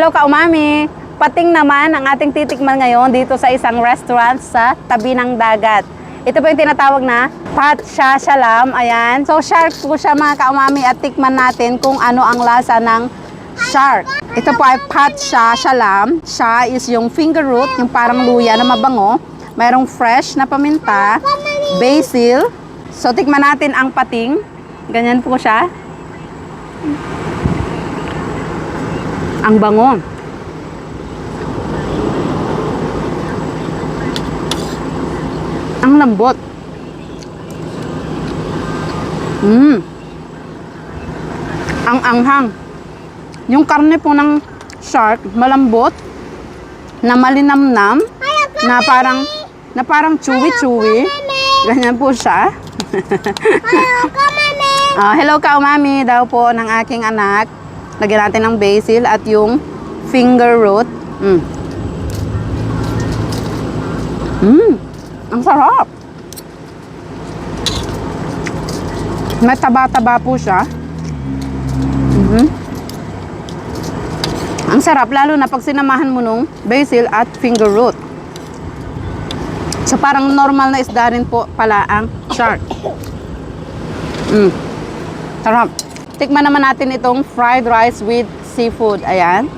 hello ka-umami! Pating naman ang ating titikman ngayon dito sa isang restaurant sa tabi ng dagat. Ito po yung tinatawag na Pat Sha Shalam. Ayan. So shark po siya mga ka-umami at tikman natin kung ano ang lasa ng shark. Ito po ay Pat Sha Shalam. Sha is yung finger root, yung parang luya na mabango. Mayroong fresh na paminta, basil. So tikman natin ang pating. Ganyan po siya. Ang bango. Ang lambot. Ang anghang. Yung karne po ng shark, malambot, na malinamnam, na parang chewy-chewy. Ganyan po siya. Hello ka-umami daw po ng aking anak. Lagyan natin ng basil at yung finger root. Ang sarap. May taba-taba po siya. Ang sarap lalo na pag sinamahan mo nung basil at finger root. So parang normal na isda rin po pala ang shark. Sarap. Tikman naman natin itong fried rice with seafood. Ayan.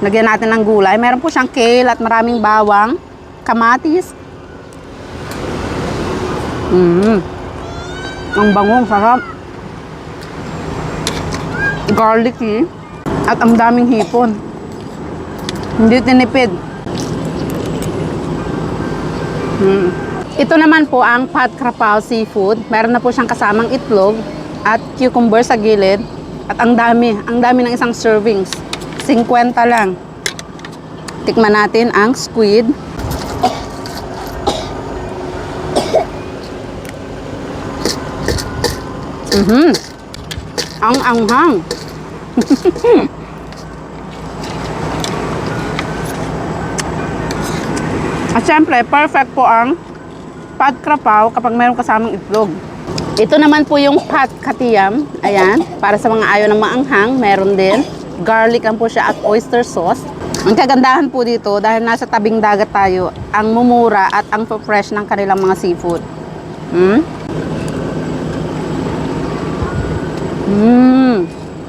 Lagyan natin ng gulay. Meron po siyang kale at maraming bawang, kamatis. Ang bangong, sarap. Garlicky. At ang daming hipon. Hindi tinipid. Ito naman po ang Pat Krapao seafood. Meron na po siyang kasamang itlog at cucumber sa gilid. At ang dami ng isang servings. 50 lang. Tikman natin ang squid. Ang anghang. At syempre, perfect po ang Pat Krapao kapag mayroong kasamang itlog. Ito naman po yung Pat Katiyam. Ayan, para sa mga ayaw ng maanghang, meron din. Garlic ang po siya at oyster sauce. Ang kagandahan po dito, dahil nasa tabing dagat tayo, ang mumura at ang fresh ng kanilang mga seafood.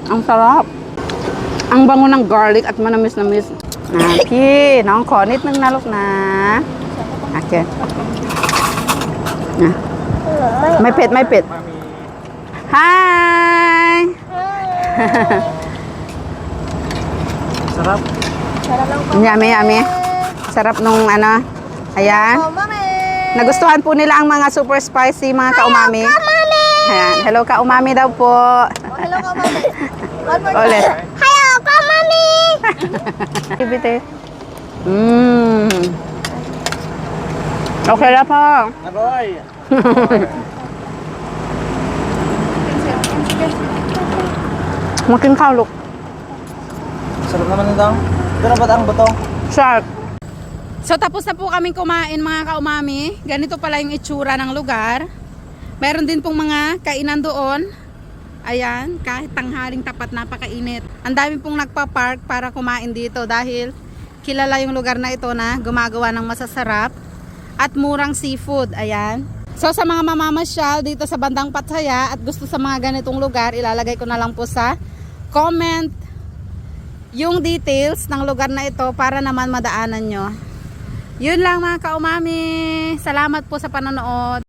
Ang sarap. Ang bango ng garlic at manamis-namis. Naki, nang konit ng nalok na. Okay. May pit. Hi! Sarap. Yummy. Sarap nung ano. Ayan. Nagustuhan po nila ang mga super spicy mga ka-umami. Ayan. Hello ka-umami daw po. Hello ka, mami. One more Ulit. time. Hello ka, mami. Bibite. Okay na po. Aroy! Makin kalok. Sarap naman ito. Pero ba't ang buto? Shark. So tapos na po kaming kumain mga ka-umami. Ganito pala yung itsura ng lugar. Meron din pong mga kainan doon. Ayan, kahit tanghaling tapat, napakainit. Ang dami pong nagpa-park para kumain dito dahil kilala yung lugar na ito na gumagawa ng masasarap at murang seafood. Ayan. So sa mga mamamasyal dito sa bandang Pattaya at gusto sa mga ganitong lugar, ilalagay ko na lang po sa comment yung details ng lugar na ito para naman madaanan nyo. Yun lang mga ka-umami. Salamat po sa panonood.